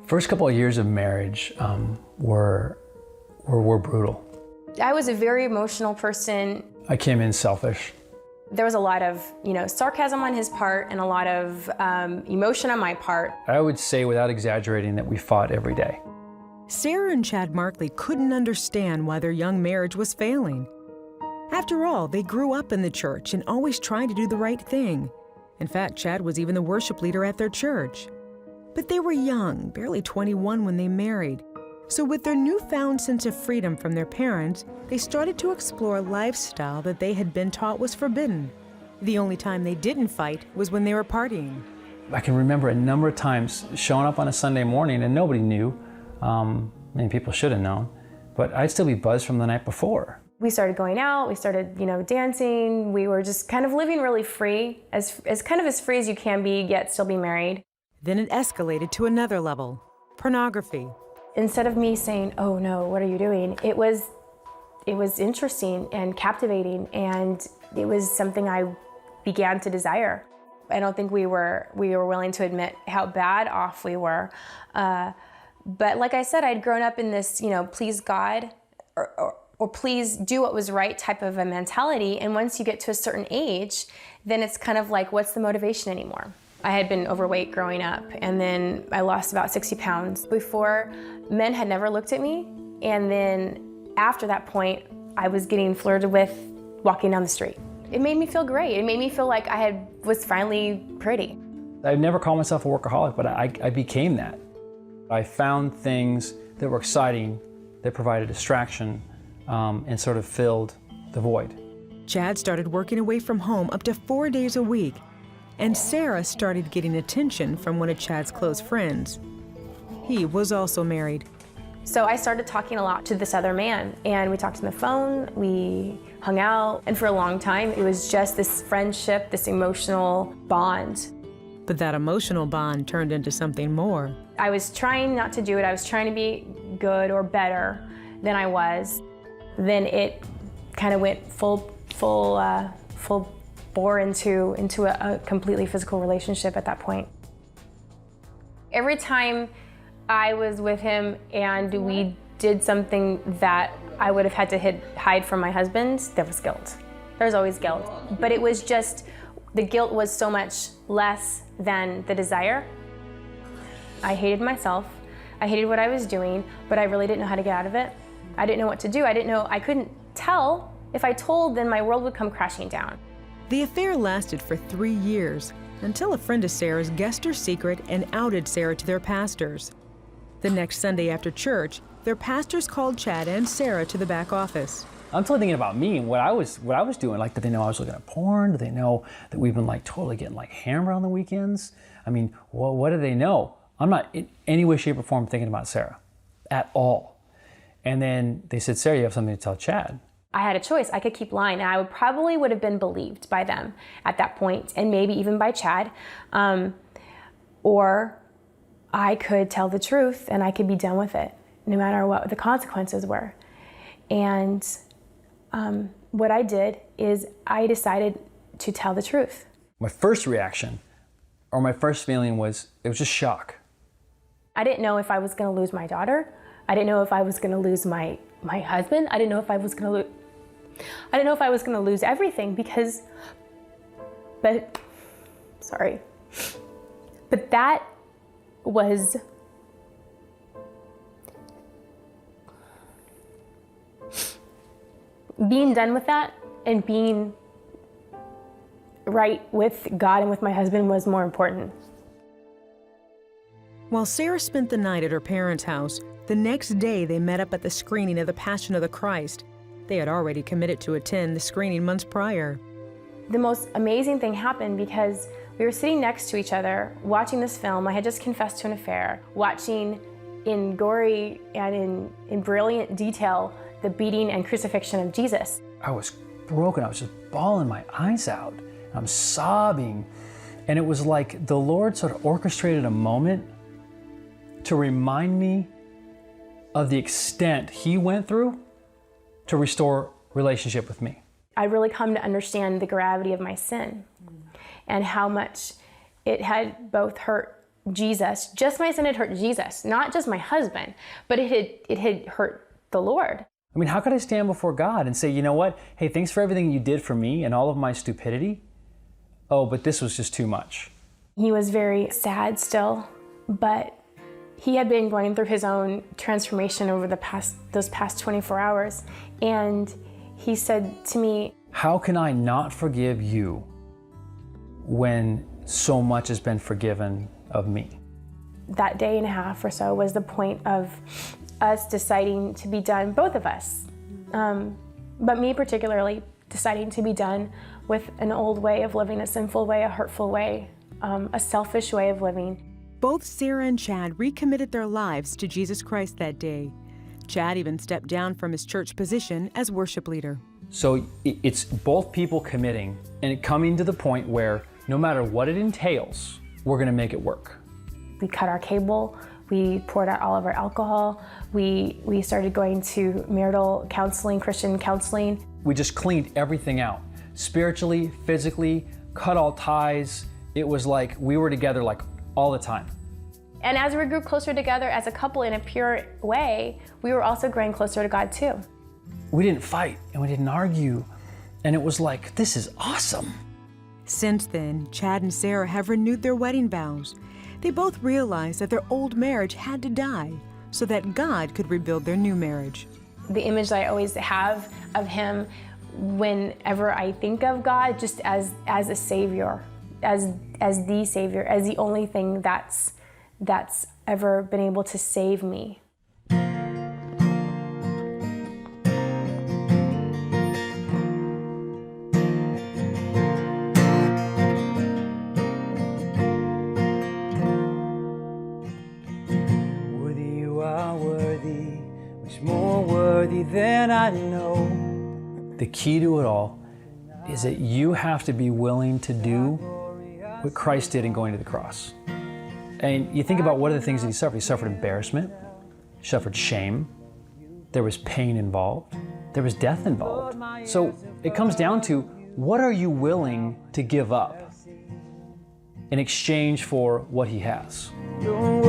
First couple of years of marriage were brutal. I was a very emotional person. I came in selfish. There was a lot of, sarcasm on his part and a lot of emotion on my part. I would say without exaggerating that we fought every day. Sarah and Chad Markley couldn't understand why their young marriage was failing. After all, they grew up in the church and always tried to do the right thing. In fact, Chad was even the worship leader at their church. But they were young, barely 21 when they married. So with their newfound sense of freedom from their parents, they started to explore a lifestyle that they had been taught was forbidden. The only time they didn't fight was when they were partying. I can remember a number of times showing up on a Sunday morning and nobody knew. People should have known, but I'd still be buzzed from the night before. We started going out, we started, dancing. We were just kind of living really free, as free as you can be, yet still be married. Then it escalated to another level, pornography. Instead of me saying, "Oh no, what are you doing?" It was interesting and captivating, and it was something I began to desire. I don't think we were willing to admit how bad off we were. But like I said, I'd grown up in this, please God or please do what was right type of a mentality. And once you get to a certain age, then it's kind of like, what's the motivation anymore? I had been overweight growing up, and then I lost about 60 pounds. Before, men had never looked at me. And then after that point, I was getting flirted with walking down the street. It made me feel great. It made me feel like was finally pretty. I've never called myself a workaholic, but I became that. I found things that were exciting, that provided distraction, and sort of filled the void. Chad started working away from home up to 4 days a week, and Sarah started getting attention from one of Chad's close friends. He was also married. So I started talking a lot to this other man, and we talked on the phone, we hung out, and for a long time it was just this friendship, this emotional bond. But that emotional bond turned into something more. I was trying not to do it. I was trying to be good or better than I was. Then it kind of went full bore into a completely physical relationship at that point. Every time I was with him and we did something that I would have had to hide from my husband, there was guilt. There was always guilt. But it was just, the guilt was so much less than the desire. I hated myself. I hated what I was doing, but I really didn't know how to get out of it. I didn't know what to do. I couldn't tell. If I told, then my world would come crashing down. The affair lasted for 3 years, until a friend of Sarah's guessed her secret and outed Sarah to their pastors. The next Sunday after church, their pastors called Chad and Sarah to the back office. I'm totally thinking about me and what I was doing. Like, did they know I was looking at porn? Did they know that we've been totally getting hammered on the weekends? I mean, what do they know? I'm not in any way, shape, or form thinking about Sarah at all. And then they said, "Sarah, you have something to tell Chad." I had a choice. I could keep lying, and I would have been believed by them at that point, and maybe even by Chad. Or I could tell the truth, and I could be done with it, no matter what the consequences were. And what I did is I decided to tell the truth. My first reaction, or my first feeling was just shock. I didn't know if I was going to lose my daughter. I didn't know if I was going to lose my husband. I didn't know if I was going to lose everything but that was being done with that, and being right with God and with my husband was more important. While Sarah spent the night at her parents' house, the next day they met up at the screening of The Passion of the Christ. They had already committed to attend the screening months prior. The most amazing thing happened because we were sitting next to each other watching this film. I had just confessed to an affair, watching in gory and in brilliant detail the beating and crucifixion of Jesus. I was broken. I was just bawling my eyes out. I'm sobbing. And it was like the Lord sort of orchestrated a moment to remind me of the extent He went through to restore relationship with me. I really come to understand the gravity of my sin and how much it had both hurt Jesus. Just my sin had hurt Jesus, not just my husband, but it had hurt the Lord. I mean, how could I stand before God and say, you know what? Hey, thanks for everything you did for me and all of my stupidity. Oh, but this was just too much. He was very sad still, but he had been going through his own transformation over those past 24 hours. And he said to me, how can I not forgive you when so much has been forgiven of me? That day and a half or so was the point of us deciding to be done, both of us, but me particularly, deciding to be done with an old way of living, a sinful way, a hurtful way, a selfish way of living. Both Sarah and Chad recommitted their lives to Jesus Christ that day. Chad even stepped down from his church position as worship leader. So it's both people committing and it coming to the point where no matter what it entails, we're going to make it work. We cut our cable, we poured out all of our alcohol, we started going to marital counseling, Christian counseling. We just cleaned everything out, spiritually, physically, cut all ties. It was like we were together like all the time. And as we grew closer together as a couple in a pure way, we were also growing closer to God too. We didn't fight and we didn't argue. And it was like, this is awesome. Since then, Chad and Sarah have renewed their wedding vows. They both realized that their old marriage had to die so that God could rebuild their new marriage. The image that I always have of him whenever I think of God, just as a savior, as the savior, as the only thing that's ever been able to save me. Worthy you are, worthy, much more worthy than I know. The key to it all is that you have to be willing to do what Christ did in going to the cross. And you think about what are the things that he suffered. He suffered embarrassment, he suffered shame, there was pain involved, there was death involved. So it comes down to, what are you willing to give up in exchange for what he has? Don't